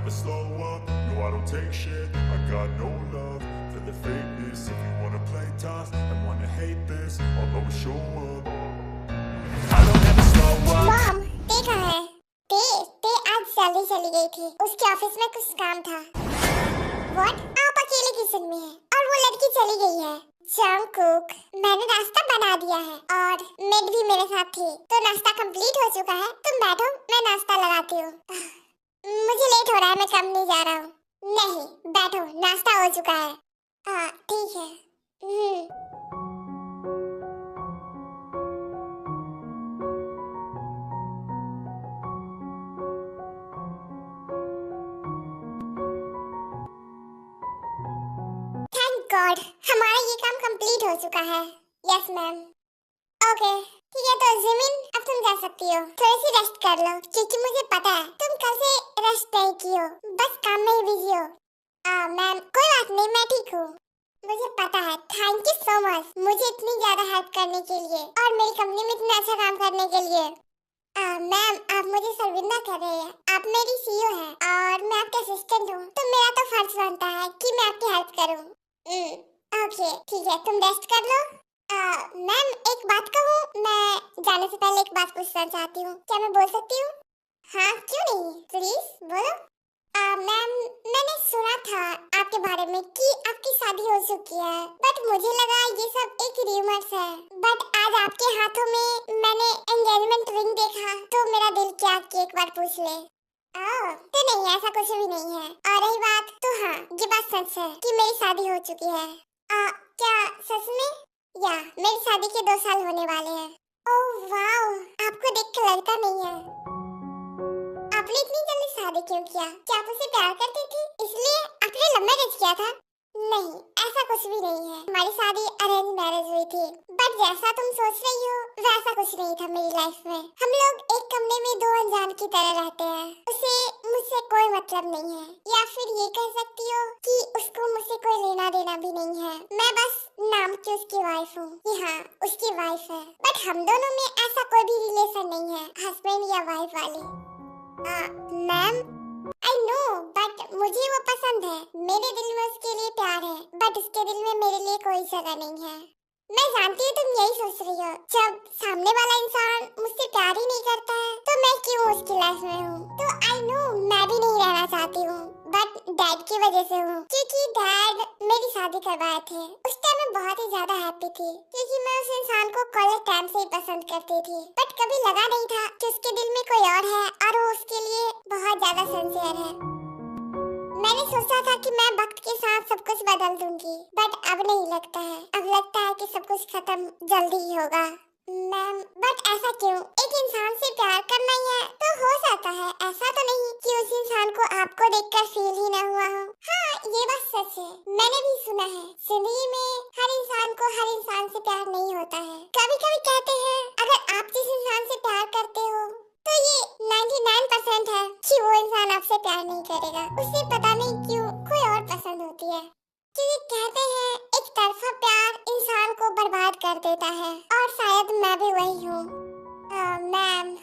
never slow up, no I don't take shit. I got no love for the fakeness. If you wanna play tough and wanna hate this, I'll always show up. I don't ever slow up. Mom, ते कहाँ है? ते आज जल्दी चली गई थी। उसके ऑफिस में कुछ काम था। व्हाट? आप अकेले किचन में हैं और वो लड़की चली गई है। जंगकुक, मैंने नाश्ता बना दिया है और मेड भी मेरे साथ थी, तो नाश्ता कंप्लीट हो चुका है। तुम बैठो, मैं नाश्ता लगाती हूँ। मुझे लेट हो रहा है, मैं कम नहीं जा रहा हूँ। नहीं, बैठो, नाश्ता हो चुका है। हाँ, ठीक है। थैंक गॉड, हमारा ये काम कंप्लीट हो चुका है। Yes ma'am. ओके, ठीक है, तो जिमिन अब तुम जा सकती हो। थोड़ी सी रेस्ट कर लो, क्योंकि मुझे पता है तुम कल से रेस्ट नहीं की हो, बस काम में ही बिजी हो। मैम कोई बात नहीं, मैं ठीक हूँ। मुझे पता है। थैंक यू सो मच मुझे इतनी ज्यादा हेल्प करने के लिए और मेरी कंपनी में इतना अच्छा काम करने के लिए। मैम आप मुझे शर्मिंदा कर रहे हैं। आप मेरी सीईओ हैं और मैं आपके असिस्टेंट हूँ, तो मेरा तो फर्ज बनता है कि मैं आपकी हेल्प करूँ। ओके ठीक है, तुम रेस्ट कर लो। मैम एक बात कहूँ, मैं जाने से पहले एक बात पूछना चाहती हूँ, क्या मैं बोल सकती हूँ? हाँ क्यों नहीं, प्लीज बोलो। मैम मैंने सुना था आपके बारे में कि आपकी शादी हो चुकी है, बट मुझे लगा ये सब एक र्यूमर्स है। बट आज आपके हाथों में मैंने एंगेजमेंट रिंग देखा, तो मेरा दिल क्या कि एक बार पूछ ले। तो नहीं, ऐसा कुछ भी नहीं है। और रही बात, तो हाँ ये बात सच है कि मेरी शादी हो चुकी है। क्या सच में? या मेरी शादी के 2 साल होने वाले हैं। ओह वाओ, आपको देख के लगता नहीं है। आपने इतनी जल्दी शादी क्यों किया? क्या आप उसे प्यार करती थी इसलिए आपने लव मैरिज किया था? नहीं, ऐसा कुछ भी नहीं है। हमारी शादी अरेंज मैरिज हुई थी, बट जैसा तुम सोच रही हो वैसा कुछ नहीं था मेरी लाइफ में। हम लोग एक कमरे में 2 अनजान की तरह रहते हैं। उसे मुझसे कोई मतलब नहीं है, या फिर ये कह सकती हो कि उसको मुझसे कोई लेना देना भी नहीं है। मैं बस नाम की उसकी वाइफ हूँ। जी हाँ, उसकी वाइफ है, बट हम दोनों में ऐसा कोई भी रिलेशन नहीं है, हस्बैंड या वाइफ वाली। मैम आई नो, बट मुझे वो पसंद है। मेरे दिल में उसके लिए प्यार है, बट उसके दिल में मेरे लिए कोई जगह नहीं है। मैं जानती हूँ तुम यही सोच रही हो, जब सामने वाला इंसान मुझसे प्यार ही नहीं करता है तो मैं क्यों उसकी लाइफ में हूँ। तो आई नो मैं भी नहीं रहना चाहती हूँ, बट डैड की वजह से हूँ, क्योंकि डैड मेरी शादी करवाए थे। उस टाइम मैं बहुत ही ज्यादा हैप्पी थी, क्योंकि मैं उस इंसान को कॉलेज टाइम से ही पसंद करती थी, बट कभी लगा नहीं था कि उसके दिल में कोई और है और वो उसके लिए बहुत ज्यादा सिंसियर है। मैंने सोचा था कि मैं वक्त के साथ सब कुछ बदल दूंगी, बट अब नहीं लगता है। अब लगता है कि सब कुछ खत्म जल्दी ही होगा। मैम बट ऐसा क्यों? एक इंसान से प्यार करना ही है तो हो जाता है। ऐसा तो नहीं कि उस इंसान को आपको देखकर फील ही न हुआ हो। हाँ ये बात सच है, मैंने भी सुना है जिंदगी में हर इंसान को हर इंसान से प्यार नहीं होता है। कभी कभी कहते हैं अगर आप जिस इंसान से प्यार करते हो तो ये 99% है कि वो इंसान आपसे प्यार नहीं करेगा। उसे पता नहीं क्यों कोई और पसंद होती है, क्योंकि कहते हैं एक तरफा प्यार इंसान को बर्बाद कर देता है, और शायद मैं भी वही हूँ। मैम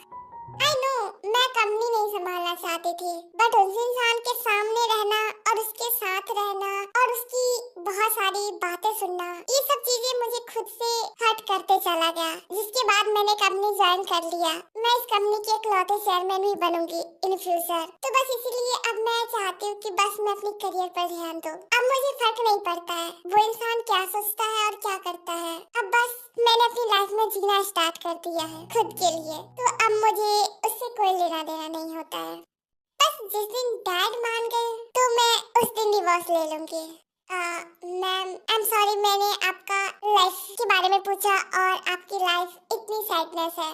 आई नो मैं कंपनी नहीं संभालना चाहती थी, बट उस इंसान के सामने रहना और उसके साथ रहना और उसकी बहुत सारी बातें सुनना, ये सब चीजें मुझे खुद से हर्ट करते चला गया। जिसके बाद मैंने कंपनी ज्वाइन कर लिया। मैं इस कंपनी की इकलौते चेयरमैन भी बनूंगी इन फ्यूचर। तो बस इसीलिए अब मैं चाहती हूँ कि बस मैं अपनी करियर पर ध्यान दूँ। अब मुझे फर्क नहीं पड़ता है वो इंसान क्या सोचता है और क्या करता है। अब बस मैंने अपनी लाइफ में जीना स्टार्ट कर दिया है खुद के लिए, तो अब मुझे उससे कोई लेना देना नहीं होता है। बस जिस दिन डैड मान गए तो मैं उस दिन डिवोर्स ले लूंगी। मैम आई एम सॉरी मैंने आपका लाइफ के बारे में पूछा और आपकी लाइफ इतनी सैडनेस है।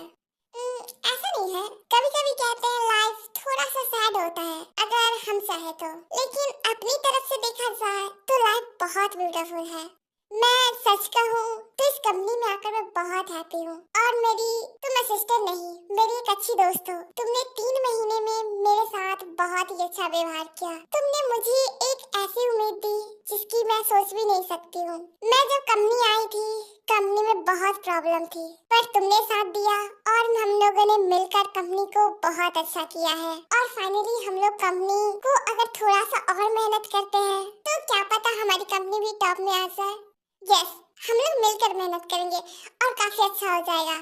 ऐसा नहीं है, कभी कभी कहते हैं लाइफ थोड़ा सा सैड होता है अगर हम चाहे तो, लेकिन अपनी तरफ से देखा जाए तो लाइफ बहुत ब्यूटीफुल है। मैं सच कहूँ तो इस कंपनी में आकर मैं बहुत हैप्पी हूँ और मेरी तुम असिस्टेंट नहीं, मेरी एक अच्छी दोस्त हो। तुमने 3 महीने में मेरे साथ बहुत ही अच्छा व्यवहार किया। तुमने मुझे एक ऐसी उम्मीद दी जिसकी मैं सोच भी नहीं सकती हूँ। मैं जब कंपनी आई थी, कंपनी में बहुत प्रॉब्लम थी, पर तुमने साथ दिया और हम लोगों ने मिलकर कंपनी को बहुत अच्छा किया है। और फाइनली हम लोग कंपनी को अगर थोड़ा सा और मेहनत करते हैं तो क्या पता हमारी कंपनी भी टॉप में आ जाए। यस, हम लोग मिलकर मेहनत करेंगे और काफी अच्छा हो जाएगा।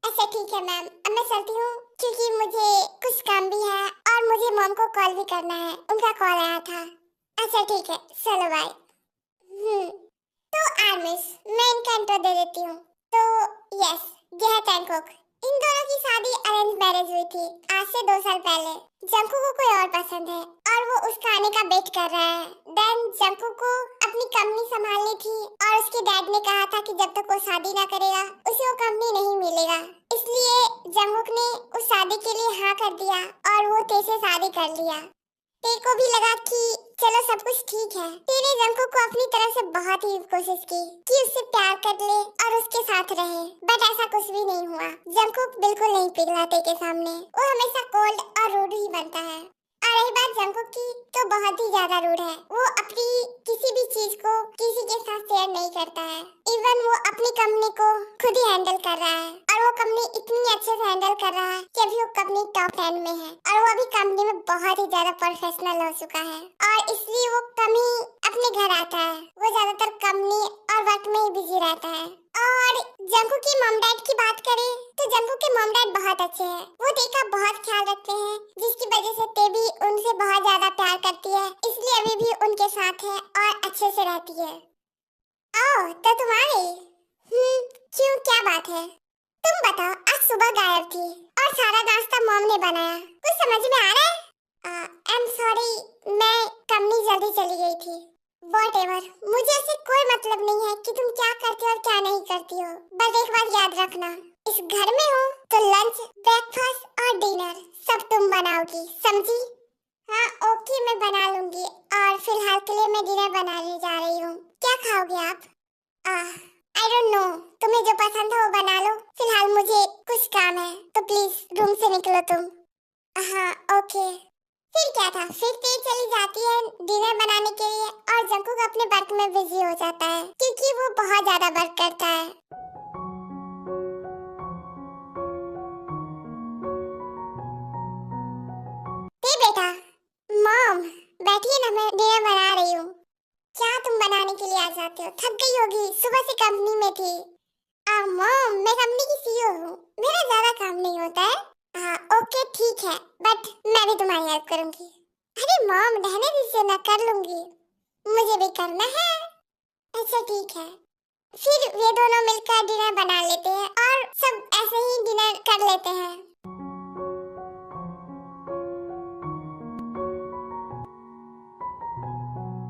अच्छा ठीक है मैम, अब मैं चलती हूँ क्योंकि मुझे कुछ काम भी है और मुझे मॉम को कॉल भी करना है, उनका कॉल आया था। अच्छा ठीक है, चलो बाय। तो आर्मिस, मैं इनका इंट्रो दे देती हूँ। तो यस, यह है टैंकॉक। इन दोनों की शादी अरेंज मैरिज हुई थी आज से 2 साल पहले। जंकू को कोई और पसंद है और वो उसका आने का वेट कर रहा है। देन जंकू को अपनी कंपनी संभालनी थी और उसके डैड ने कहा था कि जब तक वो शादी ना करेगा उसे वो कंपनी नहीं मिलेगा। इसलिए जंकुक ने उस शादी के लिए हाँ कर दिया और वो तेरे से शादी कर लिया। तेरे को भी लगा कि चलो सब कुछ ठीक है। तेरे जंकुक को अपनी तरफ से बहुत ही कोशिश की कि उससे प्यार कर ले और उसके साथ रहे, बट ऐसा कुछ भी नहीं हुआ। जंकुक बिल्कुल नहीं पिघला तेरे के सामने, वो हमेशा कोल्ड और रूड ही बनता है। और रही बात जंकुक की, तो बहुत ही ज्यादा रूड है। वो अपनी किसी भी चीज को किसी के साथ शेयर नहीं करता है। इवन वो अपनी कंपनी को खुद ही हैंडल कर रहा है और वो कंपनी इतनी अच्छे से हैंडल कर रहा है कि अभी वो कंपनी टॉप 10 में है और वो अभी कंपनी में बहुत ही ज्यादा प्रोफेशनल हो चुका है और इसलिए वो कम ही अपने घर आता है। वो ज्यादातर कंपनी और वर्क में ही बिजी रहता है। और जंकुक की मॉम डैड की बात करें तो जंकुक के मॉम डैड बहुत अच्छे हैं। वो तेका बहुत ख्याल रखते हैं, जिसकी वजह से ते भी उनसे बहुत ज्यादा प्यार करती है, इसलिए अभी भी उनके साथ है और अच्छे से रहती है। ओह, तो तुम आ गई? क्यों, क्या बात है? तुम बताओ, आज सुबह गायब थी और सारा नाश्ता मॉम ने बनाया। कुछ समझ में आ रहा है? आई एम सॉरी, मैं कंपनी जल्दी चली गई थी। Whatever, मुझे इससे कोई मतलब नहीं है कि तुम क्या करती हो और क्या नहीं करती हो। बस एक बात याद रखना, इस घर में हो तो लंच, ब्रेकफास्ट और डिनर सब तुम बनाओगी, समझी? हाँ ओके, मैं बना लूंगी और फिलहाल के लिए मैं डिनर बनाने जा रही हूँ। क्या खाओगे आप? आई डोंट नो, तुम्हें जो पसंद है वो बना लो। फिलहाल मुझे कुछ काम है तो प्लीज रूम से निकलो तुम। हाँ ओके। फिर क्या था, फिर ते चली जाती है डिनर बनाने के लिए और जंकुक अपने वर्क में बिजी हो जाता है क्योंकि वो बहुत ज्यादा वर्क करता है। ते बेटा, मॉम बैठिए ना, मैं डिनर बना रही हूँ। क्या तुम बनाने के लिए आ जाते हो? थक गई होगी, सुबह से कंपनी में थी। मॉम, मैं कंपनी की सीईओ हूँ, मेरा ज्यादा काम नहीं होता है। हाँ ओके ठीक है, बट मैं भी तुम्हारी हेल्प करूंगी। अरे मॉम, रहने दीजिए ना, कर लूंगी, मुझे भी करना है। अच्छा ठीक है, फिर वे दोनों मिलकर डिनर बना लेते हैं और सब ऐसे ही डिनर कर लेते हैं।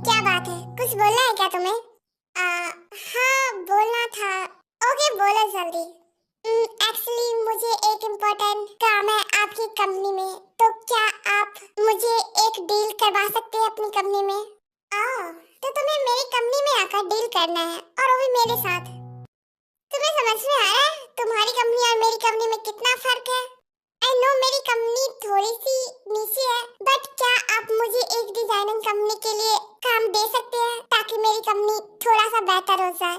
क्या बात है, कुछ बोलना है क्या तुम्हें? हाँ बोलना था। ओके बोलो जल्दी। एक्चुअली मुझे एक इम्पोर्टेंट काम है आपकी कंपनी में, तो क्या आप मुझे एक डील करवा सकते हैं अपनी कंपनी में? तो तुम्हें मेरी कंपनी में आकर डील करना है और वो भी मेरे साथ। तुम्हें समझ में आ रहा है तुम्हारी कंपनी और मेरी कंपनी में कितना फर्क है? आई नो मेरी कंपनी थोड़ी सी नीचे है, बट क्या आप मुझे एक डिजाइनिंग कंपनी के लिए काम दे सकते हैं ताकि मेरी कंपनी थोड़ा सा बेहतर हो जाए?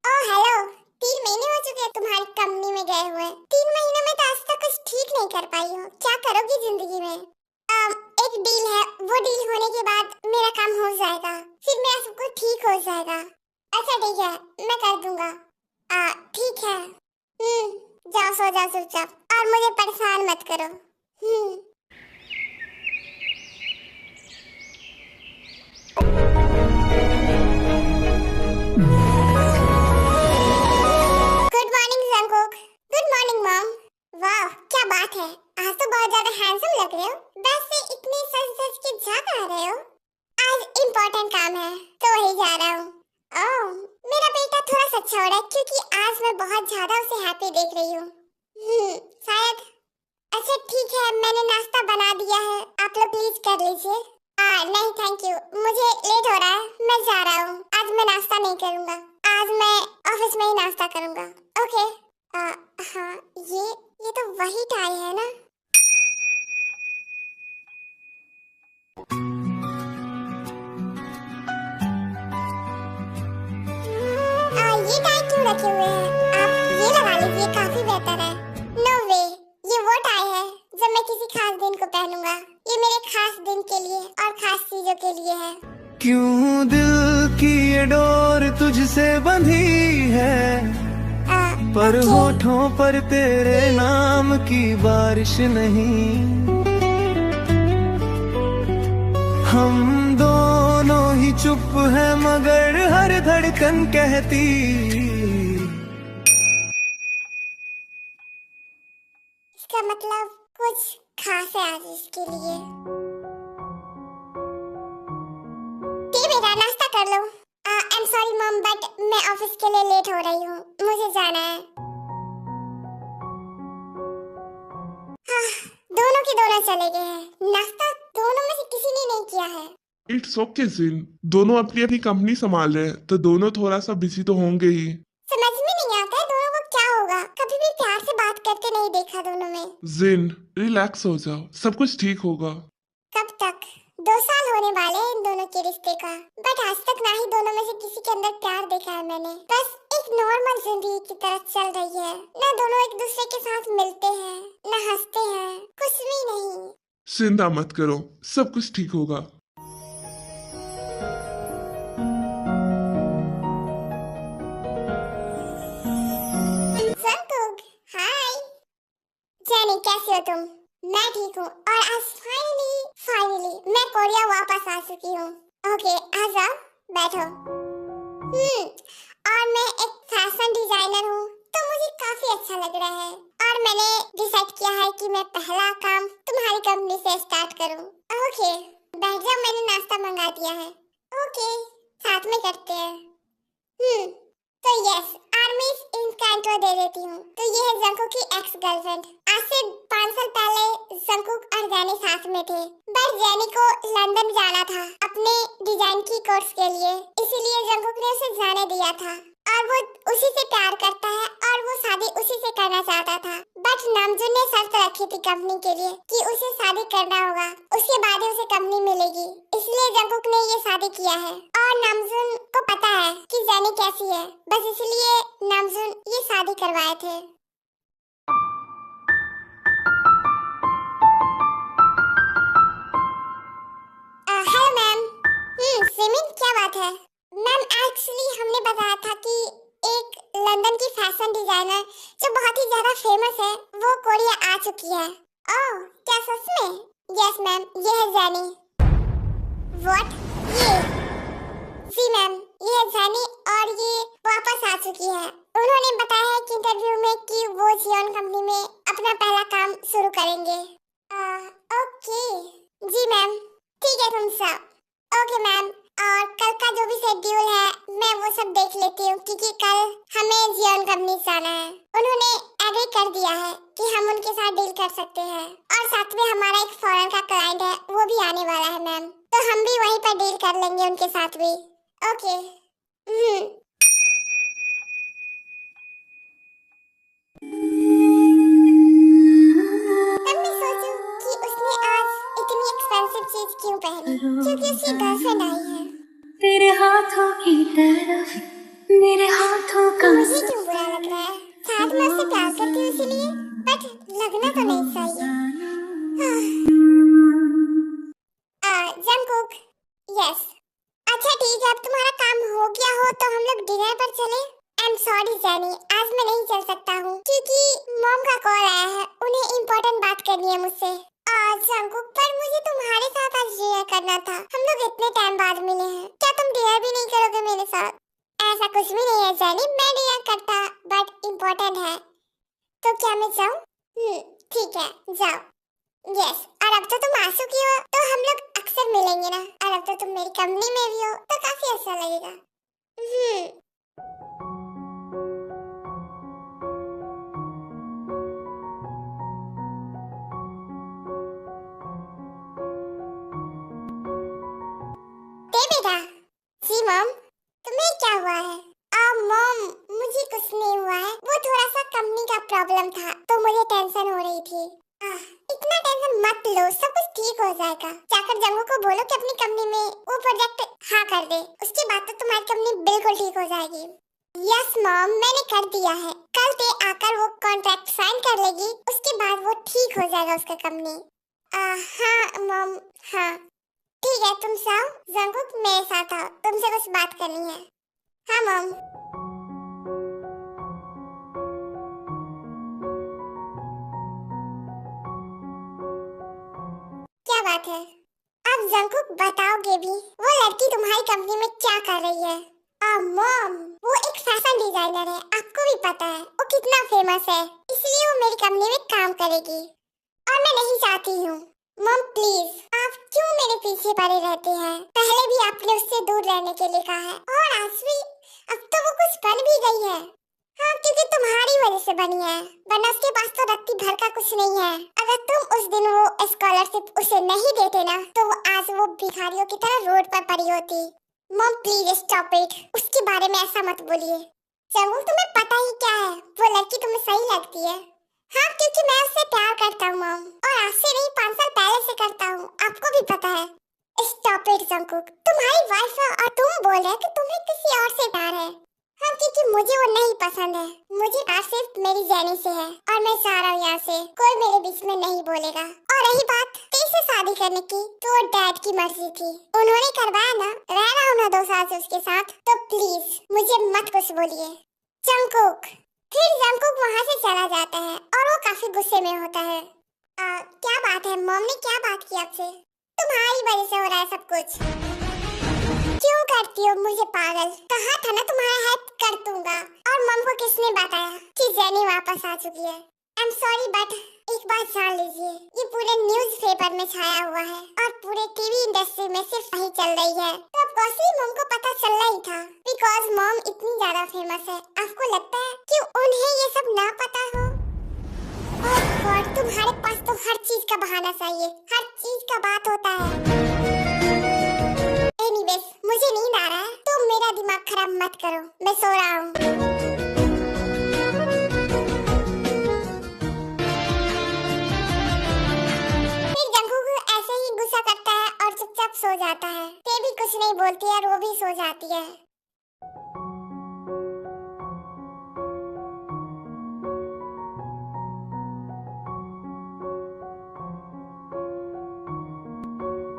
ओह हेलो, 3 महीने हो चुके हैं तुम्हारी कंपनी में गए हुए। 3 महीनों में तो आज तक कुछ ठीक नहीं कर पाई हो, क्या करोगी जिंदगी में? एक डील है, वो डील होने के बाद मेरा काम हो जाएगा, फिर मेरा सब कुछ ठीक हो जाएगा। अच्छा ठीक है, मैं कर दूंगा। ठीक है। जाओ सो जाओ चुपचाप और मुझे परेशान मत करो। Good morning Jungkook. Good morning mom. वाह क्या बात है, आज तो बहुत ज्यादा हैंडसम लग रहे हो। वैसे इतने सज के जा कहाँ रहे हो? आज इम्पोर्टेंट काम है तो वही जा रहा हूँ। ओह, मेरा बेटा थोड़ा सा अच्छा हो रहा है क्योंकि आज मैं बहुत ज्यादा उसे हैप्पी देख रही हूँ। शायद। अच्छा ठीक है, मैंने नाश्ता बना दिया है, आप लोग प्लीज कर लीजिए। नहीं थैंक यू, मुझे लेट हो रहा है, मैं जा रहा हूँ। आज मैं नाश्ता नहीं करूँगा, आज मैं ऑफिस में ही नाश्ता करूँगा। ओके। हाँ, ये तो वही टाई है ना। ये टाई क्यों रखे हुए हैं? आप ये लगा लीजिए, काफी बेहतर है। नो वे, ये वो टाई है जो मैं किसी खास दिन को पहनूंगा। ये मेरे खास दिन के लिए और खास चीजों के लिए है। क्यों दिल की ये डोर तुझसे बंधी है, पर होठों पर तेरे नाम की बारिश नहीं। हम दोनों ही चुप है मगर हर धड़कन कहती। इसका मतलब कुछ खास है आज इसके लिए। बेटा नाश्ता कर लो। I am sorry mom, but मैं ऑफिस के लिए लेट हो रही हूँ, मुझे जाना है। दोनों के दोनों चले गए हैं। नाश्ता दोनों में से किसी ने नहीं किया है। इट्स ओके जिन, दोनों अपनी अपनी कंपनी संभाल रहे हैं तो दोनों थोड़ा सा बिजी तो होंगे ही। समझ में नहीं आता है दोनों को क्या होगा, कभी भी प्यार से बात करते नहीं देखा दोनों में। जिन रिलैक्स हो जाओ, सब कुछ ठीक होगा। कब तक? 2 साल होने वाले हैं इन दोनों के रिश्ते का, बट आज तक ना ही दोनों में से किसी के अंदर प्यार देखा है मैंने। बस एक नॉर्मल जिंदगी की तरह चल रही है, ना दोनों एक दूसरे के साथ मिलते हैं, ना हंसते हैं, कुछ भी नहीं। चिंता मत करो, सब कुछ ठीक होगा। जंकुक, हाय। जेनी कैसी हो तुम? मैं ठीक हूँ और आज फाइनली मैं कोरिया वापस आ चुकी हूँ। ओके आ जाओ, बैठो। और मैं एक फैशन डिजाइनर हूँ तो मुझे काफी अच्छा लग रहा है और मैंने डिसाइड किया है कि मैं पहला काम तुम्हारी कंपनी से स्टार्ट करूँ। ओके बैठ जाओ, मैंने नाश्ता मंगा दिया है। ओके साथ में करते हैं। तो यस, आर्मी इनका इंट्रो दे देती हूँ। तो ये है जंकुक की एक्स गर्लफ्रेंड। आज से 5 साल पहले जंकुक और जेनी साथ में थे, बट जेनी को लंदन जाना था अपने डिजाइन की कोर्स के लिए, इसीलिए जंकुक ने उसे जाने दिया था और वो उसी से प्यार करता है और वो शादी उसी से करना चाहता था। बट नामजुन ने शर्त रखी थी कंपनी के लिए कि उसे शादी करना होगा, उसके बाद ही उसे कंपनी मिलेगी, इसलिए जंकुक ने ये शादी किया है। और नामजुन को पता है कि जेनी कैसी है, बस इसलिए नामजुन ये शादी करवाए थे। Hello ma'am. सिमिन क्या बात है? मैम एक्चुअली हमने बताया था कि एक लंदन की फैशन डिजाइनर जो बहुत ही ज्यादा फेमस है वो कोरिया आ चुकी है। ओह क्या सच में? यस मैम, ये है जेनी। व्हाट? ये? जी मैम, ये है जेनी और ये वापस आ चुकी है। उन्होंने बताया है कि इंटरव्यू में कि वो जियोन कंपनी में अपना पहला काम शुरू करेंगे। ओके जी मैम, ठीक है तुम सब। ओके मैम, और कल का जो भी शेड्यूल है मैं वो सब देख लेती हूँ क्योंकि कल हमें जियोन कंपनी जाना है। उन्होंने एग्री कर दिया है कि हम उनके साथ डील कर सकते हैं और साथ में हमारा एक फॉरेन का क्लाइंट है वो भी आने वाला है मैम, तो हम भी वहीं पर डील कर लेंगे उनके साथ भी। ओके। तब मैं सोचूं कि उसने आज इतनी एक्सपेंसिव चीज क्यों पहनी, क्योंकि उसकी गर्लफ्रेंड आई है। तेरे हाथों की तरफ मेरे हाथों का मुझे क्यों बुरा लग रहा है? शायद मैं उससे प्यार करती हूँ इसीलिए, बट लगना तो नहीं चाहिए। Jungkook, yes. अच्छा ठीक है, अब तुम्हारा काम हो गया हो तो हम लोग डिनर पर चले। आई एम सॉरी जेनी, आज मैं नहीं चल सकता हूँ क्योंकि मॉम का कॉल आया है, उन्हें इम्पोर्टेंट बात करनी है मुझसे। जंकुक, पर मुझे तुम्हारे साथ आज डिनर करना था, हम लोग इतने टाइम बाद मिले हैं, क्या तुम डिनर भी नहीं करोगे मेरे साथ? ऐसा कुछ भी नहीं है जेनी, मैं डिनर करता बट इम्पोर्टेंट है। तो क्या मैं जाऊँ? ठीक है जाओ। यस, और अब तो तुम आ चुकी हो तो हम लोग अक्सर मिलेंगे ना, और अब तो तुम मेरी कंपनी में भी हो तो काफी अच्छा लगेगा। तो मुझे टेंशन हो रही थी। इतना टेंशन मत लो, सब कुछ ठीक हो जाएगा। जाकर जंगू को बोलो कि अपनी कंपनी में वो प्रोजेक्ट हाँ कर दे, उसके बाद तो तुम्हारी कंपनी बिल्कुल ठीक हो जाएगी। यस मॉम, मैंने कर दिया है। कल पे आकर वो कॉन्ट्रैक्ट साइन कर लेगी, उसके बाद वो ठीक हो जाएगा उसका कंपनी। हाँ मॉम, हाँ ठीक है, तुम जाओ। जंगुक मेरे साथ आओ, तुमसे कुछ बात करनी है। हाँ मॉम। क्या बात है? अब जंगुक बताओगे भी, वो लड़की तुम्हारी कंपनी में क्या कर रही है? मॉम, वो एक फैशन डिजाइनर है, आपको भी पता है वो कितना फेमस है, इसलिए वो मेरी कंपनी में काम करेगी और मैं नहीं चाहती हूँ। मॉम प्लीज, आप क्यों मेरे पीछे पड़े रहते हैं? पहले भी आपने उससे दूर रहने के लिए कहा है और आज भी, अब तो वो कुछ बन भी गई है। हाँ, क्योंकि तुम्हारी वजह से बनी है, वरना उसके पास तो रत्ती भर का कुछ नहीं है। अगर तुम उस दिन वो स्कॉलरशिप उसे नहीं देते ना, तो वो आज वो भिखारियों की तरह रोड पर पड़ी होती। मॉम प्लीज स्टॉप इट, उसके बारे में ऐसा मत बोलिए। जंगू, तुम्हें पता ही क्या है, वो लड़की तुम्हें सही लगती है। हाँ, क्योंकि मैं उससे प्यार करता हूँ मॉम, और आज से नहीं 5 साल पहले से करता हूँ, आपको भी पता है। स्टॉप इट जंगकुक, तुम्हारी वाइफ है और तुम बोल रहे हो कि तुम्हें किसी और से प्यार है। हाँ, क्योंकि मुझे वो नहीं पसंद है, मुझे प्यार सिर्फ मेरी जेनी से है और मैं चाह रहा हूँ यहाँ से कोई मेरे बीच में नहीं बोलेगा। और रही बात तेज से शादी करने की, तो वो डैड की मर्जी थी, उन्होंने करवाया ना, रह रहा हूँ ना 2 साल से उसके साथ, तो प्लीज मुझे मत कुछ बोलिए। जंगकुक। फिर जंगकुक वहाँ से चला जाता है और वो काफी गुस्से में होता है। क्या बात है मॉम, ने क्या बात की आपसे? तुम्हारी वजह से हो रहा है सब कुछ। क्यों करती हो मुझे पागल? कहा था ना तुम्हारा हेल्प कर दूंगा। और मम को किसने बताया कि जेनी वापस आ चुकी है? आई एम सॉरी बट एक बात जान लीजिए, ये पूरे न्यूज़पेपर में छाया हुआ है और पूरे टीवी इंडस्ट्री में सिर्फ वही चल रही है। तो ऑफकोर्सली मम को पता चलना ही था, बिकॉज मम इतनी ज्यादा फेमस है। आपको लगता है कि उन्हें ये सब ना पता हो? ओह गॉड, तुम्हारे पास तो हर चीज का बहाना चाहिए, हर चीज का बात होता है। एनीवेज, मुझे नींद आ रहा है, तुम मेरा दिमाग खराब मत करो, मैं सो रहा हूँ। फिर जंगकुक ऐसे ही गुस्सा करता है और चुपचाप सो जाता है। ते भी कुछ नहीं बोलती है और वो भी सो जाती है।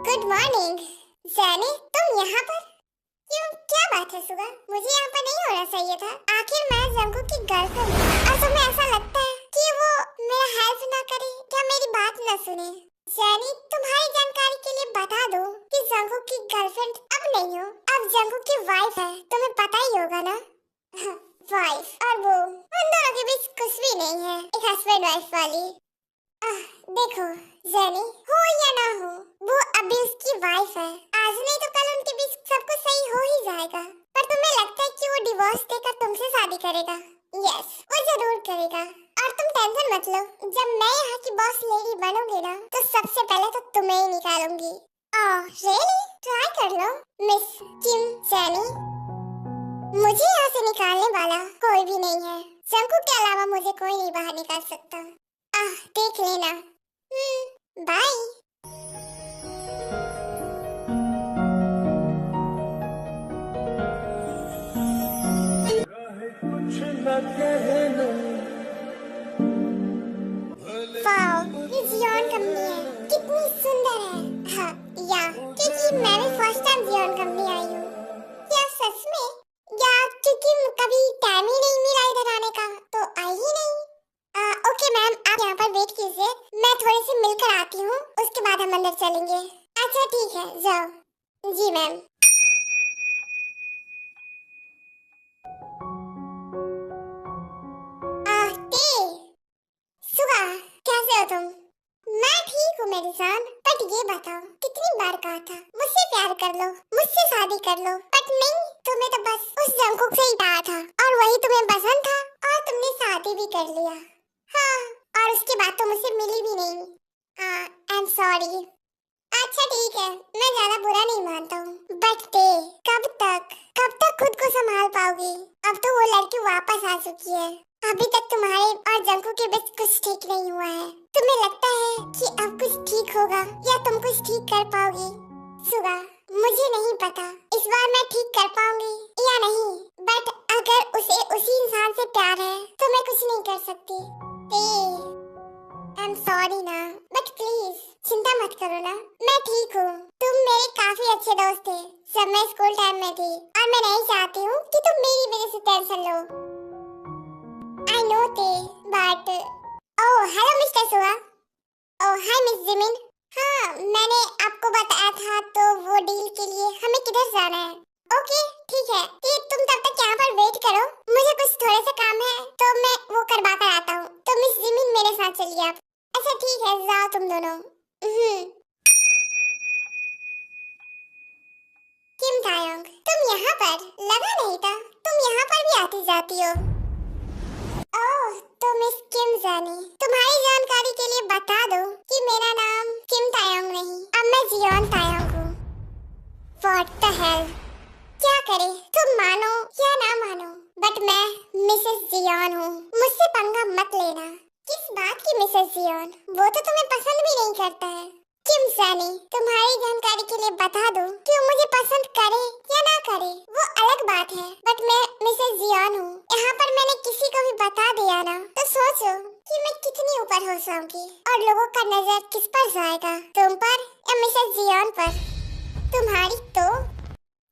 गुड मॉर्निंग जेनी, तुम यहाँ पर क्यों? क्या बात है सुबह? मुझे यहाँ पर नहीं होना चाहिए था। आखिर मैं जंगू की गर्लफ्रेंड हूँ और तुम्हें ऐसा लगता है कि वो मेरा हेल्प ना करे, क्या मेरी बात ना सुने? जेनी, तुम्हारी जानकारी के लिए बता दूं कि जंगू की गर्लफ्रेंड अब नहीं हो, अब जंगू की वाइफ है, तुम्हें पता ही होगा ना। वाइफ और वो, उन दोनों के बीच कुछ भी नहीं है, एक हस्बैंड वाइफ वाली। देखो जेनी, हो या ना हो, वो अभी उसकी वाइफ है, आज नहीं तो कल उनके बीच सब कुछ सही हो ही जाएगा। पर तुम्हें लगता है कि वो डिवोर्स देकर तुमसे शादी करेगा? यस, वो जरूर करेगा। और तुम टेंशन मत लो, जब मैं यहाँ की बॉस लेडी बनूंगी ना, तो सबसे पहले तो तुम्हें ही निकालूंगी। रियली? ट्राई कर लो मिस किम जेनी, मुझे यहाँ से निकालने वाला कोई भी नहीं है। जंगकुक के अलावा मुझे कोई नहीं बाहर निकाल सकता। देख लेना। बाय। वाओ, ये जियोन कंपनी है, कितनी सुंदर है। हाँ, या क्योंकि मैं भी फर्स्ट टाइम जियोन कंपनी आई हूँ। क्या सच में? या क्योंकि कभी टाइम ही नहीं मिला इधर आने का, तो आई ही नहीं। ओके मैम, आप यहाँ पर वेट कीजिए, मैं थोड़ी सी मिलकर आती हूँ, उसके बाद हम अंदर चलेंगे। अच्छा ठीक है, जाओ। जी मैम। सुगा, कैसे हो तुम? मैं ठीक हूँ मेरी जान, बट ये बताओ, कितनी बार कहा था मुझसे प्यार कर लो, मुझसे शादी कर लो, बट नहीं, तुम्हें तो बस उस जंगकुक से ही प्यार था और वही तुम्हें पसंद था और तुमने शादी भी कर लिया। हाँ, और उसके बाद तो मुझसे मिली भी नहीं। आई एम सॉरी। अच्छा ठीक है, मैं ज्यादा बुरा नहीं मानता हूँ, बट कब तक खुद को संभाल पाओगी? अब तो वो लड़की वापस आ चुकी है अभी तक तुम्हारे और जंकू के बीच कुछ ठीक नहीं हुआ है। तुम्हें लगता है कि अब कुछ ठीक होगा या तुम कुछ ठीक कर पाओगी? सुगा, मुझे नहीं पता इस बार मैं ठीक कर पाऊंगी या नहीं, बट अगर उसे उसी इंसान से प्यार है तो मैं कुछ नहीं कर सकती। आई एम सॉरी ना, बट प्लीज चिंता मत करो ना, मैं ठीक हूँ। तुम मेरे काफी अच्छे दोस्त थे जब मैं स्कूल टाइम में थी और मैं नहीं चाहती हूँ कि तुम मेरी वजह से टेंशन लो। आई नो थे, but oh hello mister Suga. Oh hi miss Jimin. हाँ, मैंने आपको बताया था तो वो डील के लिए हमें किधर जाना है। ओके ठीक है, ये तुम तब तक यहाँ पर वेट करो, मुझे कुछ थोड़े से काम है तो मैं वो करवा कर आता हूँ। तो मिस जिमिन मेरे साथ चलिए आप। अच्छा ठीक है, जाओ तुम दोनों। किम तायोंग, तुम यहाँ पर? लगा नहीं था तुम यहाँ पर भी आती जाती हो। ओह तो मिस किम जानी, तुम्हारी जानकारी के लिए बता दो कि मेरा नाम किम तायोंग नहीं, अब मैं जियोन तायोंग हूँ। What the hell? क्या करे, तुम मानो या ना मानो, बट मैं मिसेस जियोन हूँ। मुझसे पंगा मत लेना। किस बात की मिसेस जियोन? वो तो तुम्हें पसंद भी नहीं करता है। किम जानी, तुम्हारी जानकारी के लिए बता दूं कि वो मुझे पसंद करे या ना करे वो अलग बात है, बट मैं मिसेस जियोन हूँ। यहाँ पर मैंने किसी को भी बता दिया ना तो सोचो कि मैं कितनी ऊपर हो जाऊंगी और लोगों का नजर किस पर जाएगा, तुम पर या मिसेस जियोन पर? तुम्हारी तो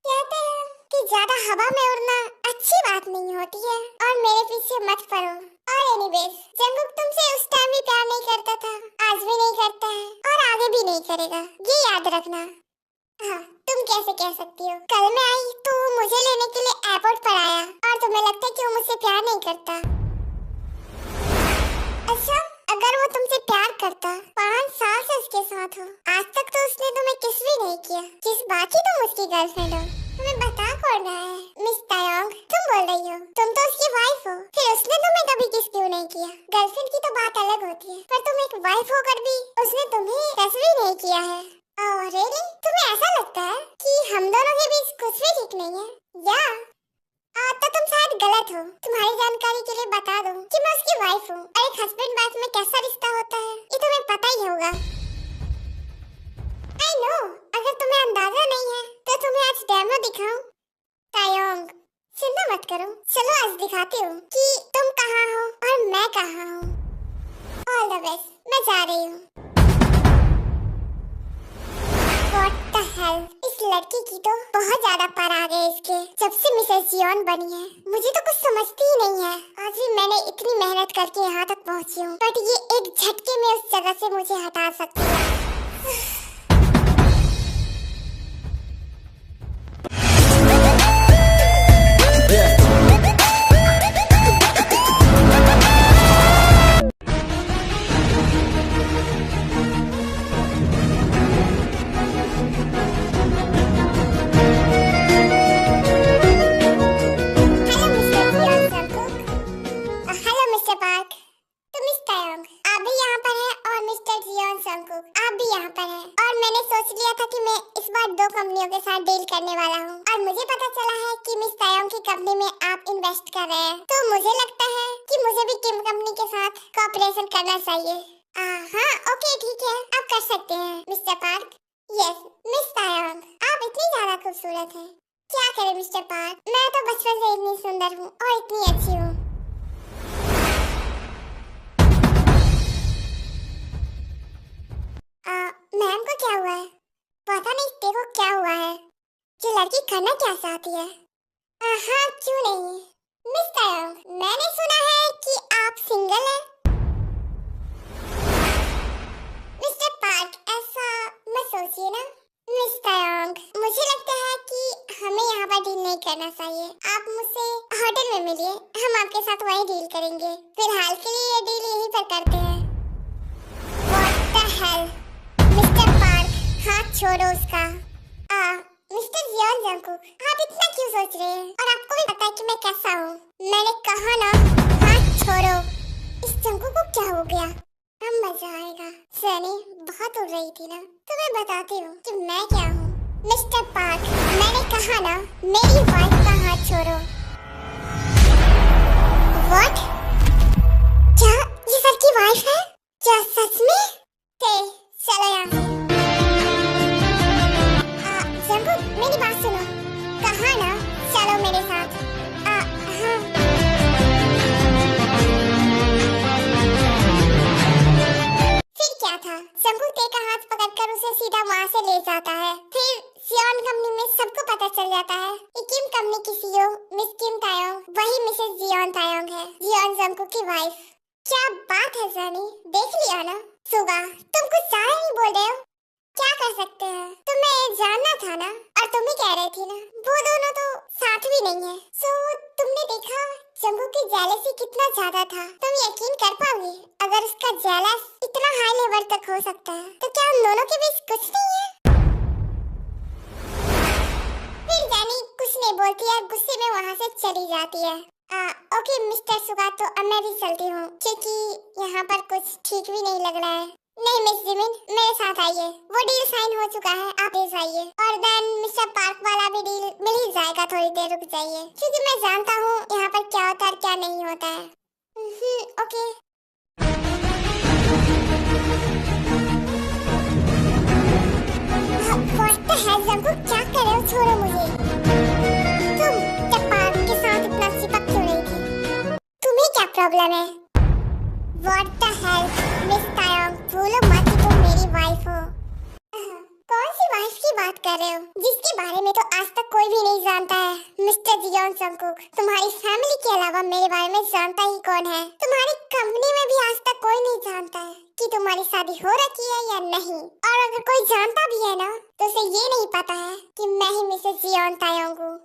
कहते हैं कि ज्यादा हवा में उड़ना अच्छी बात नहीं होती है और मेरे पीछे मत पड़ो। और एनीवेज, जंगकुक तुमसे उस टाइम भी प्यार नहीं करता था, आज भी नहीं करता है और आगे भी नहीं करेगा, ये याद रखना। हाँ, तुम कैसे कह सकती हो? कल मैं आई तो वो मुझे लेने के लिए एयरपोर्ट पर आया और तुम्हें लगता है कि वो मुझसे प्यार नहीं करता? अच्छा, अगर वो तुमसे प्यार करता, 5 साल से उसके साथ हो, आज तक तो उसने तुम्हें किस भी नहीं किया। किस बात की तुम उसकी गर्लफ्रेंड हो? तुम्हें बता कौन रहा है? मिस तायोंग, तुम बोल रही हो, तुम तो उसकी वाइफ हो, फिर उसने तुम्हें कभी किस क्यों नहीं किया? गर्लफ्रेंड की तो बात अलग होती है, पर तुम एक वाइफ होकर भी उसने तुम्हें किस भी नहीं किया है। Oh really? तुम्हें ऐसा लगता है कि हम दोनों के बीच कुछ भी ठीक नहीं है? या तो तुम शायद गलत हो। तुम्हारी जानकारी के लिए बता दूं कि मैं उसकी वाइफ हूँ और एक हस्बैंड वाइफ में कैसा रिश्ता होता है ये तुम्हें पता ही होगा। आई नो, अगर तुम्हें अंदाजा नहीं है तो तुम्हें आज डेमो दिखाऊं? तायोंग, चिंता मत करो, चलो आज दिखाती हूँ कि तुम कहाँ हो और मैं कहाँ हूँ। ऑल द बेस्ट, मैं जा रही हूँ। What the hell? इस लड़की की तो बहुत ज्यादा पर आ गए इसके। जब से मिसेस जियोन बनी है मुझे तो कुछ समझती ही नहीं है। आज भी मैंने इतनी मेहनत करके यहाँ तक पहुँची हूँ, बट ये एक झटके में उस जगह से मुझे हटा सकती है। कंपनियों के साथ डील करने वाला हूँ और मुझे पता चला है कि मिस तायोंग की कंपनी में आप इन्वेस्ट कर रहे हैं, तो मुझे लगता है कि मुझे भी किम कंपनी के साथ कोऑपरेशन करना चाहिए। हाँ ओके ठीक है, आप कर सकते हैं मिस्टर पार्क। यस मिस तायोंग, आप इतनी ज्यादा खूबसूरत हैं। क्या करें मिस्टर पार्क, मैं तो बचपन से इतनी सुंदर हूँ और इतनी अच्छी हूँ। मैम को क्या हुआ है? पता नहीं देखो क्या हुआ है। ये लड़की करना क्या चाहती है? हाँ क्यों नहीं। मिस तायोंग, मैंने सुना है कि आप सिंगल हैं। मिस्टर पार्क, ऐसा मत सोचिए ना। मिस तायोंग, मुझे लगता है कि हमें यहाँ पर डील नहीं करना चाहिए। आप मुझसे होटल में मिलिए, हम आपके साथ वहीं डील करेंगे। फिलहाल के लिए ये डील यहीं पर करते हैं। What the hell? Mister park, हाथ छोड़ो उसका। मिस्टर जियोन जंगकुक, आप इतना क्यों सोच रहे हैं? और आपको भी पता है कि मैं कैसा हूँ। मैंने कहा ना, हाथ छोड़ो। इस जंगकुक को क्या हो गया? अब मजा आएगा। सनी बहुत उड़ रही थी ना, तो मैं बताती हूँ कि मैं क्या हूँ। मिस्टर पार्क, मैंने कहा ना, मेरी वाइफ का हाथ छोड़ो। What? वाइफ है? क्या सच में? चलो यहाँ से। जंगू मेरी बात सुनो। कहा ना चलो मेरे साथ। हाँ। फिर क्या था? जंगू ते का हाथ पकड़कर उसे सीधा वहाँ से ले जाता है। फिर जियोन कंपनी में सबको पता चल जाता है कि किम कंपनी की सीईओ मिस किम तायोंग वही मिसेस जियोन तायोंग है, जियोन जंगू की वाइफ। क्या बात है जानी, देख लिया ना? सुगा तुम कुछ ज्यादा ही बोल रहे हो। क्या कर सकते हैं, तुम्हें जानना था ना। और तुम ही कह रही थी ना वो दोनों तो साथ भी नहीं है। सो तुमने देखा जंगू की जेलसी कितना ज्यादा था। तुम यकीन कर पाओगे अगर उसका जेलस इतना हाई लेवल तक हो सकता है तो क्या उन दोनों के बीच कुछ नहीं है? फिर जानी कुछ नहीं बोलती है, गुस्से में वहाँ से चली जाती है। ओके मिस्टर सुगा, तो अब मैं भी चलती हूँ क्योंकि यहाँ पर कुछ ठीक भी नहीं लग रहा है। नहीं मिस जिमिन मेरे साथ आइए, वो डील साइन हो चुका है, आप ले जाइए। और देन मिस्टर पार्क वाला भी डील मिल ही जाएगा, थोड़ी देर रुक जाइए क्योंकि मैं जानता हूँ यहाँ पर क्या होता है और क्या नहीं होता है। Okay. What the hell Jangu, क्या कर रहे हो? छोड़ो मुझे। तुम जब पार्क के साथ इतना चिपक क्यों रही थी? तुम्हें क्या प्रॉब्लम है? व्हाट द हेल मिस तायोंग, भूलो मत कि तुम मेरी वाइफ हो। कौन सी वाइफ की बात कर रहे हो जिसके बारे में तो आज तक कोई भी नहीं जानता है? मिस्टर जियोन जंगकुक, तुम्हारी फैमिली के अलावा मेरे बारे में जानता ही कौन है? तुम्हारी कंपनी में भी आज तक कोई नहीं जानता है कि तुम्हारी शादी हो रखी है या नहीं। और अगर कोई जानता भी है ना तो उसे ये नहीं पता है कि मैं ही मिसेस जियोन तायोंग हूँ।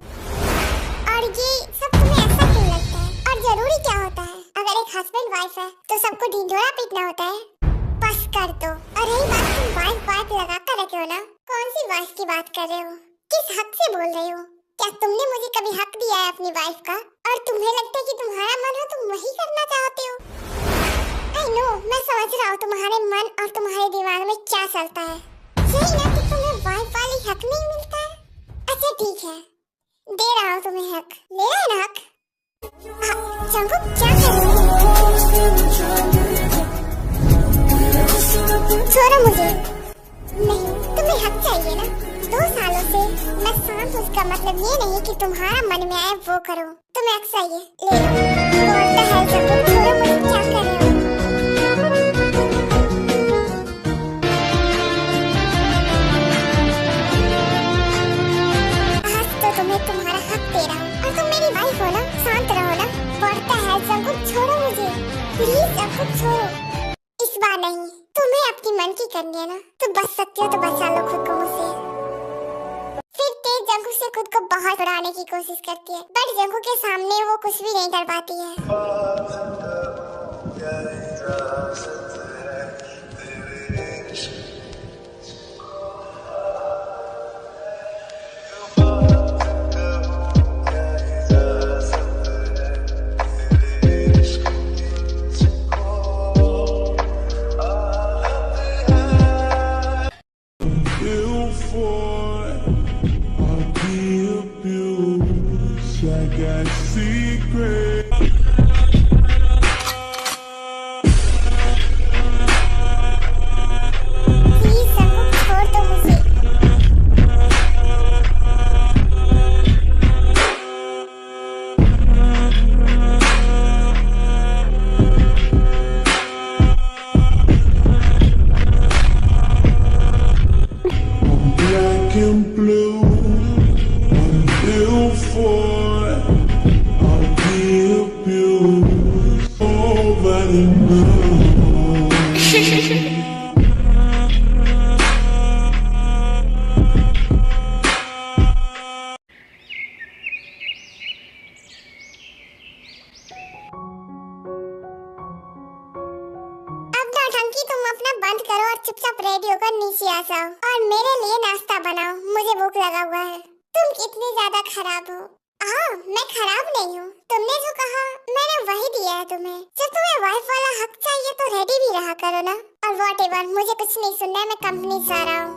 और ये सब तुम्हें ऐसा क्यों लगता है? और जरूरी क्या होता है? अगर एक हस्बैंड वाइफ है तो सबको ढिंढोरा पीटना होता है? बस कर दो। और यही बात तुम वाइफ लगा कर रखे हो ना? कौन सी वाइफ की बात कर रहे हो? किस हक से बोल रहे हो? क्या तुमने मुझे कभी हक दिया है अपनी वाइफ का? और तुम्हें लगता है कि तुम्हारा मन हो तुम वही करना चाहते हो? आई नो, मैं समझ रहा हूँ तुम्हारे मन और तुम्हारे दिमाग में क्या चलता है। यही ना कि तुम्हें वाइफ वाली हक नहीं मिलता है। अच्छा ठीक है, दे रहा हूँ तुम्हें हक। ले रहा है ना हक? जंगू क्या कर रहे हो? छोड़ो मुझे। नहीं, तुम्हें हक चाहिए ना? 2 सालों से मैं शांत हूँ, उसका मतलब ये नहीं कि तुम्हारा मन में आए वो करो। तुम्हें हक चाहिए, ले लो। What the hell जंगू, छोड़ो मुझे, क्या कर रहे हो? आज तो तुम्हें तुम्हारा हक दे रहा हूँ और तुम मेरी वाइफ हो ना, शांत रहो ना। What the hell जंगू, छोड़ो मुझे प्लीज, जंगू छोड़ो। इस बार नहीं, तुम्हें अपनी मन की करनी है ना तो बच सकती हो तो बचा लो खुद को मुझसे। फिर तेज जंगू से खुद को बहुत उड़ाने की कोशिश करती है, बट जंगू के सामने वो कुछ भी नहीं कर पाती है। I got secrets. Please Jangu छोड़ दो मुझे। Black and blue, I'm built for it. I'll be abused, nobody knows. अब नौटंकी तुम अपना बंद करो और चुपचाप रेडी होकर नीचे आ जाओ और मेरे लिए नाश्ता बनाओ, मुझे भूख लगा हुआ है। तुम कितनी ज्यादा खराब हो। हाँ, मैं खराब नहीं हूँ, तुमने जो कहा मैंने वही दिया है तुम्हें। जब तुम्हें वाइफ वाला हक चाहिए तो रेडी भी रहा करो ना। और व्हाटएवर, मुझे कुछ नहीं सुनना है, मैं कंपनी जा रहा हूँ।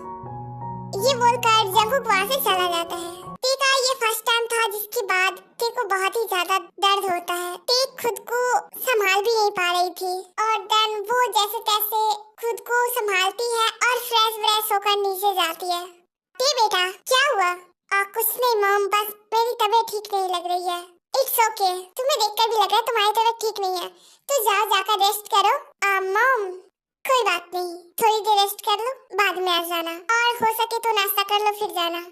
ये बोलकर जंगकुक वहाँ से चला जाता है। तेरा ये फर्स्ट टाइम था जिसके बाद तेरे को बहुत ही ज्यादा दर्द होता है। ते खुद को संभाल भी नहीं पा रही थी और देन वो जैसे तैसे खुद को संभालती है और फ्रेश होकर नीचे जाती है। ते बेटा क्या हुआ? कुछ नहीं मॉम, बस मेरी तबीयत ठीक नहीं लग रही है। इट्स ओके, तुम्हें देखकर भी लग रहा है तुम्हारी तबीयत ठीक नहीं है, तो जाओ जाकर रेस्ट करो। मॉम कोई बात नहीं, थोड़ी देर रेस्ट कर लो, बाद में आ जाना, और हो सके तो नाश्ता कर लो फिर जाना।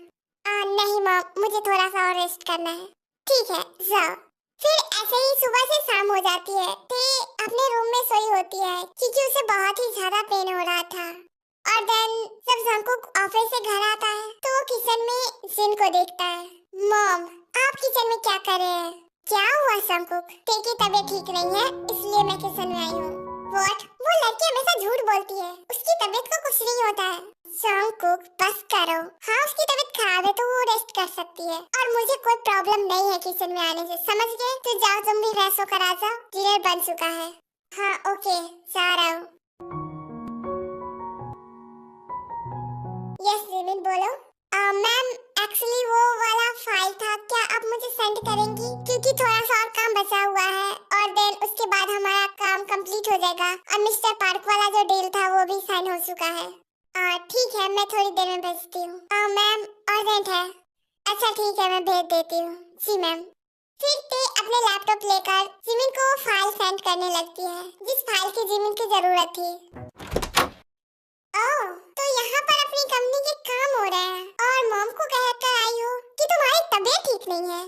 नहीं मॉम, मुझे थोड़ा सा और रेस्ट करना है। ठीक है जाओ। फिर ऐसे ही सुबह से शाम हो जाती है। ते अपने रूम में सोई होती है क्योंकि उसे बहुत ही ज्यादा पेन हो रहा था। और देन जब जंकुक ऑफिस से घर आता है तो वो किचन में जिन को देखता है। मॉम आप किचन में क्या कर रहे हैं? क्या हुआ जंकुक? ते की तबीयत ठीक नहीं है इसलिए मैं किचन में आई हूँ। व्हाट? वो लड़की हमेशा झूठ बोलती है, उसकी तबीयत को कुछ नहीं होता है। जंकुक बस करो। हाँ उसकी तबीयत खराब है तो वो रेस्ट कर सकती है और मुझे कोई प्रॉब्लम नहीं है किचन में आने से, समझ गए? तो जाओ तुम भी फ्रेश होकर आ जाओ, डिनर बन चुका है। हाँ ओके जा रहा हूँ। यस जिमिन बोलो। मैम एक्चुअली वो वाला फाइल था, क्या आप मुझे सेंड करेंगी? क्योंकि थोड़ा सा और काम बचा हुआ है और देन उसके बाद हमारा काम कंप्लीट हो जाएगा और मिस्टर पार्क वाला जो डील था वो भी साइन हो चुका है। ठीक है मैं थोड़ी देर में भेजती हूँ। मैम अर्जेंट है। अच्छा ठीक है मैं भेज देती हूँ। जी मैम। फिर ते अपने लैपटॉप लेकर जिमिन को फाइल सेंड करने लगती है जिस फाइल की जिमिन की जरूरत थी। ओह तो यहाँ पर अपनी कंपनी के काम हो रहे हैं और मॉम को कहकर आई हो कि तुम्हारी तबीयत ठीक नहीं है।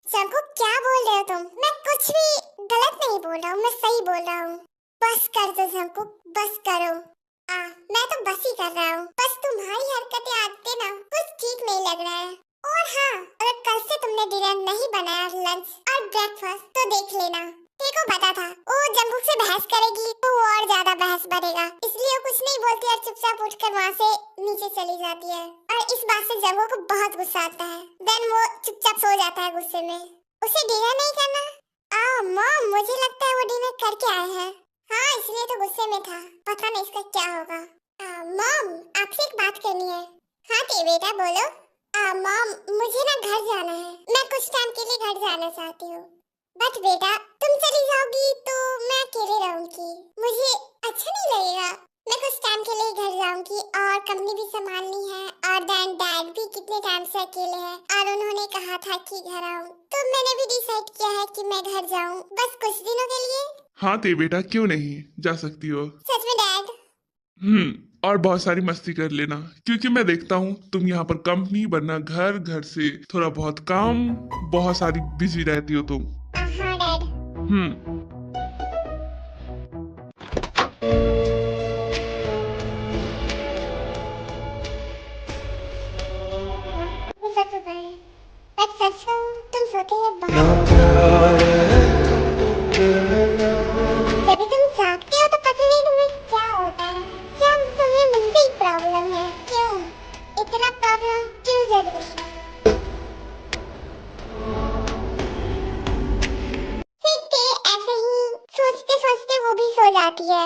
जंकुक क्या बोल रहे हो तुम? मैं कुछ भी गलत नहीं बोल रहा हूँ, मैं सही बोल रहा हूँ। बस कर दो जंकुक, बस करो। मैं तो बस ही कर रहा हूँ, बस तुम्हारी हरकतें आते ना कुछ ठीक नहीं लग रहा है। और हाँ अगर कल से तुमने डिनर नहीं बनाया लंच और ब्रेकफास्ट तो देख लेना। तेरे को पता था वो जंकुक से बहस करेगी तो वो और ज्यादा बहस बढ़ेगा, इसलिए वो कुछ नहीं बोलती और चुपचाप उठकर वहाँ से नीचे चली जाती है। और इस बात से जंकुक को बहुत गुस्सा आता है। देन वो चुपचाप सो जाता है गुस्से में। उसे डिनर नहीं करना? मॉम मुझे लगता है वो डिनर करके आए हैं। हाँ इसलिए तो गुस्से में था, पता नहीं इसका क्या होगा। मॉम आपसे एक बात करनी है। हाँ ते बेटा बोलो। मॉम मुझे ना घर जाना है, मैं कुछ टाइम के लिए घर जाना चाहती हूँ। बट बेटा तुम चली जाओगी तो मैं अकेले रहूंगी, मुझे अच्छा नहीं लगेगा। मैं कुछ टाइम के लिए घर जाऊंगी और कंपनी भी संभालनी है और देन डैड भी कितने टाइम से अकेले हैं और उन्होंने कहा था कि घर आऊं, तो मैंने भी डिसाइड किया है कि मैं घर जाऊं बस कुछ दिनों के लिए। हाँ ते बेटा क्यों नहीं, जा सकती हो। सच में डैड? और बहुत सारी मस्ती कर लेना क्योंकि मैं देखता हूँ तुम यहाँ पर कंपनी वरना घर, घर से थोड़ा बहुत काम, बहुत सारी बिजी रहती हो तुम। हाँ डैड। तुम सोते हो जब तुम जागते हो तो पता नहीं तुम्हें क्या होता है, क्या तुम्हें मुझसे प्रॉब्लम है? क्यों इतना प्रॉब्लम क्यों जरूरी है? फिर ते ऐसे ही सोचते सोचते वो भी सो जाती है